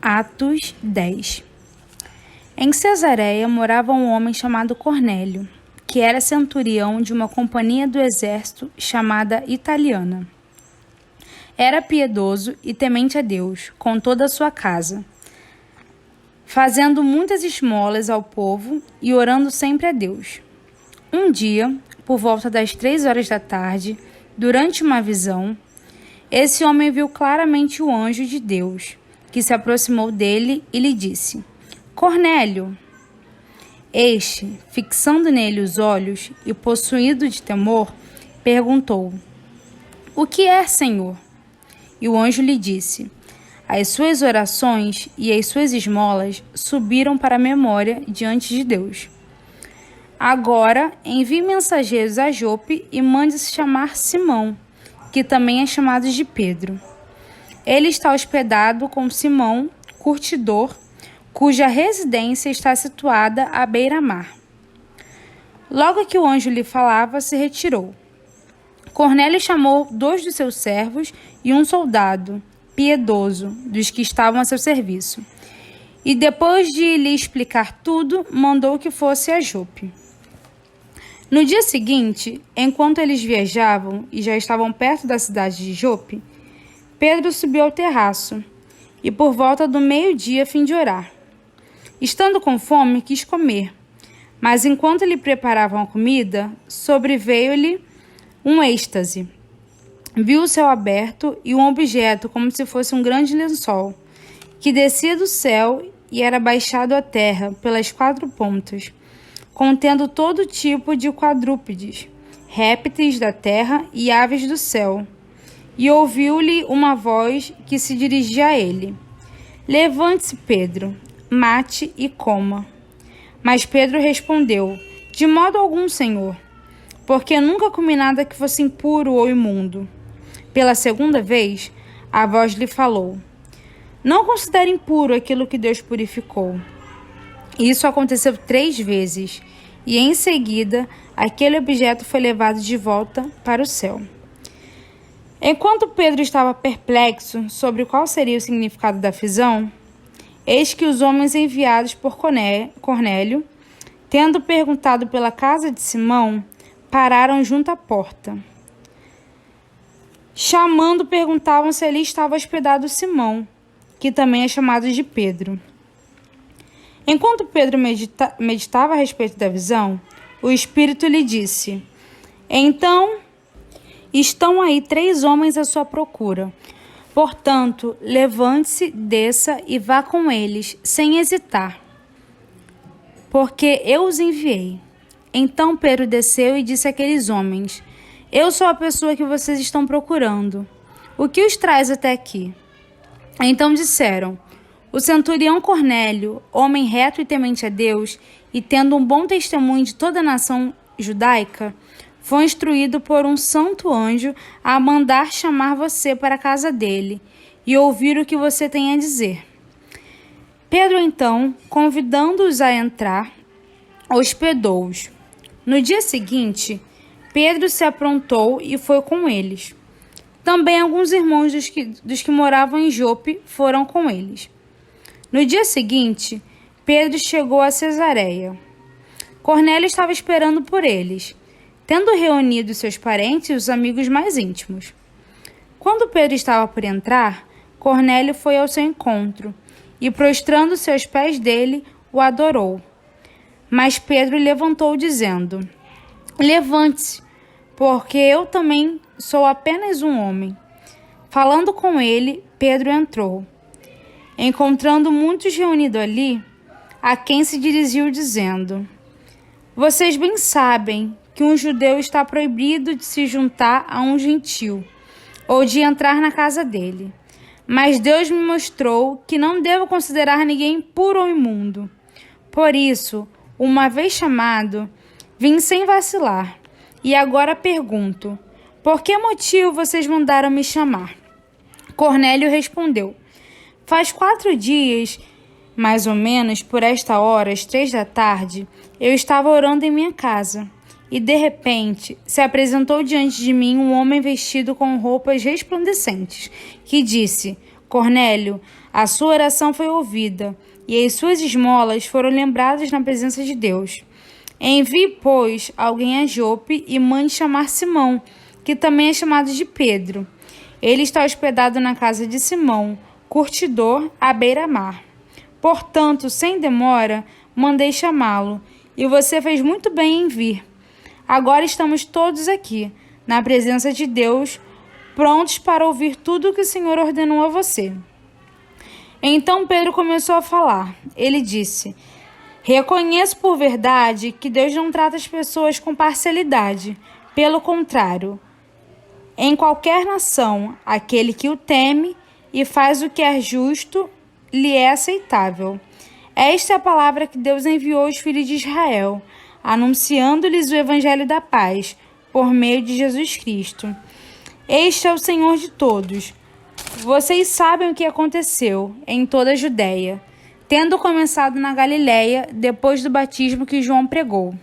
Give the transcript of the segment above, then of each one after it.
Atos 10. Em Cesareia morava um homem chamado Cornélio, que era centurião de uma companhia do exército chamada Italiana. Era piedoso e temente a Deus, com toda a sua casa, fazendo muitas esmolas ao povo e orando sempre a Deus. Um dia, por volta das 3 horas da tarde, durante uma visão, esse homem viu claramente o anjo de Deus, que se aproximou dele e lhe disse: Cornélio! Este, fixando nele os olhos e possuído de temor, perguntou: O que é, Senhor? E o anjo lhe disse: As suas orações e as suas esmolas subiram para a memória diante de Deus. Agora envie mensageiros a Jope e mande-se chamar Simão, que também é chamado de Pedro. Ele está hospedado com Simão, curtidor, cuja residência está situada à beira-mar. Logo que o anjo lhe falava, se retirou. Cornélio chamou 2 dos seus servos e um soldado, piedoso, dos que estavam a seu serviço. E depois de lhe explicar tudo, mandou que fosse a Jope. No dia seguinte, enquanto eles viajavam e já estavam perto da cidade de Jope, Pedro subiu ao terraço e, por volta do meio-dia, a fim de orar. Estando com fome, quis comer, mas enquanto lhe preparavam a comida, sobreveio-lhe um êxtase. Viu o céu aberto e um objeto como se fosse um grande lençol, que descia do céu e era baixado à terra pelas 4 pontas, contendo todo tipo de quadrúpedes, répteis da terra e aves do céu. E ouviu-lhe uma voz que se dirigia a ele: Levante-se, Pedro, mate e coma. Mas Pedro respondeu: De modo algum, Senhor, porque nunca comi nada que fosse impuro ou imundo. Pela segunda vez, a voz lhe falou: Não considere impuro aquilo que Deus purificou. Isso aconteceu 3 vezes, e em seguida, aquele objeto foi levado de volta para o céu. Enquanto Pedro estava perplexo sobre qual seria o significado da visão, eis que os homens enviados por Cornélio, tendo perguntado pela casa de Simão, pararam junto à porta. Chamando, perguntavam se ali estava hospedado Simão, que também é chamado de Pedro. Enquanto Pedro meditava a respeito da visão, o Espírito lhe disse: Então, estão aí 3 homens à sua procura. Portanto, levante-se, desça e vá com eles, sem hesitar, porque eu os enviei. Então Pedro desceu e disse àqueles homens: Eu sou a pessoa que vocês estão procurando. O que os traz até aqui? Então disseram: O centurião Cornélio, homem reto e temente a Deus, e tendo um bom testemunho de toda a nação judaica, foi instruído por um santo anjo a mandar chamar você para a casa dele e ouvir o que você tem a dizer. Pedro, então, convidando-os a entrar, hospedou-os. No dia seguinte, Pedro se aprontou e foi com eles. Também alguns irmãos dos que moravam em Jope foram com eles. No dia seguinte, Pedro chegou a Cesareia. Cornélio estava esperando por eles, tendo reunido seus parentes e os amigos mais íntimos. Quando Pedro estava por entrar, Cornélio foi ao seu encontro e, prostrando-se aos pés dele, o adorou. Mas Pedro levantou, dizendo: Levante-se, porque eu também sou apenas um homem. Falando com ele, Pedro entrou. Encontrando muitos reunidos ali, a quem se dirigiu, dizendo: Vocês bem sabem que um judeu está proibido de se juntar a um gentil, ou de entrar na casa dele. Mas Deus me mostrou que não devo considerar ninguém impuro ou imundo. Por isso, uma vez chamado, vim sem vacilar. E agora pergunto: por que motivo vocês mandaram me chamar? Cornélio respondeu: Faz 4 dias, mais ou menos, por esta hora, às 3 da tarde, eu estava orando em minha casa. E, de repente, se apresentou diante de mim um homem vestido com roupas resplandecentes, que disse: Cornélio, A sua oração foi ouvida, e as suas esmolas foram lembradas na presença de Deus. Envie, pois, alguém a Jope e mande chamar Simão, que também é chamado de Pedro. Ele está hospedado na casa de Simão, curtidor à beira-mar. Portanto, sem demora, mandei chamá-lo, e você fez muito bem em vir. Agora estamos todos aqui, na presença de Deus, prontos para ouvir tudo o que o Senhor ordenou a você. Então Pedro começou a falar. Ele disse: reconheço por verdade que Deus não trata as pessoas com parcialidade. Pelo contrário, em qualquer nação, aquele que o teme e faz o que é justo lhe é aceitável. Esta é a palavra que Deus enviou aos filhos de Israel, anunciando-lhes o evangelho da paz, por meio de Jesus Cristo. Este é o Senhor de todos. Vocês sabem o que aconteceu em toda a Judéia, tendo começado na Galiléia, depois do batismo que João pregou.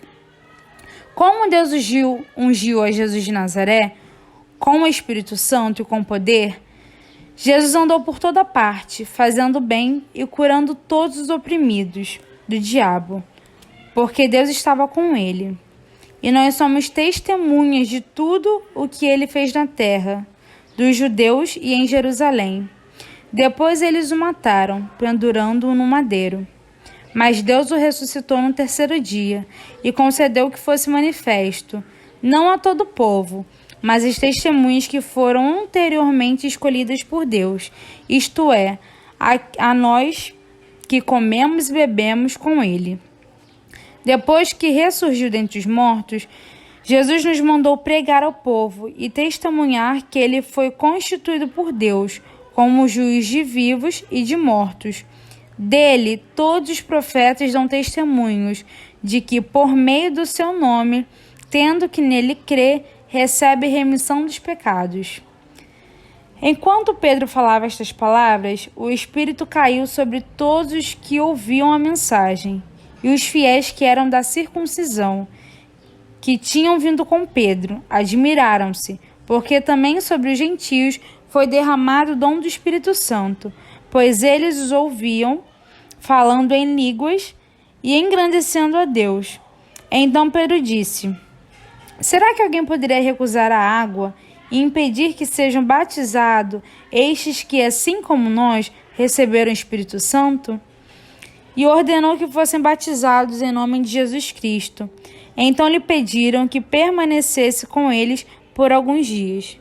Como Deus ungiu a Jesus de Nazaré, com o Espírito Santo e com poder, Jesus andou por toda parte, fazendo bem e curando todos os oprimidos do diabo, porque Deus estava com ele. E nós somos testemunhas de tudo o que ele fez na terra, dos judeus e em Jerusalém. Depois eles o mataram, pendurando-o no madeiro. Mas Deus o ressuscitou no terceiro dia e concedeu que fosse manifesto, não a todo o povo, mas as testemunhas que foram anteriormente escolhidas por Deus, isto é, a nós que comemos e bebemos com ele. Depois que ressurgiu dentre os mortos, Jesus nos mandou pregar ao povo e testemunhar que ele foi constituído por Deus como juiz de vivos e de mortos. Dele, todos os profetas dão testemunhos de que, por meio do seu nome, tendo que nele crê, recebe remissão dos pecados. Enquanto Pedro falava estas palavras, o Espírito caiu sobre todos os que ouviam a mensagem, e os fiéis que eram da circuncisão, que tinham vindo com Pedro, admiraram-se, porque também sobre os gentios foi derramado o dom do Espírito Santo, pois eles os ouviam, falando em línguas e engrandecendo a Deus. Então Pedro disse: será que alguém poderia recusar a água e impedir que sejam batizados estes que, assim como nós, receberam o Espírito Santo? E ordenou que fossem batizados em nome de Jesus Cristo. Então lhe pediram que permanecesse com eles por alguns dias.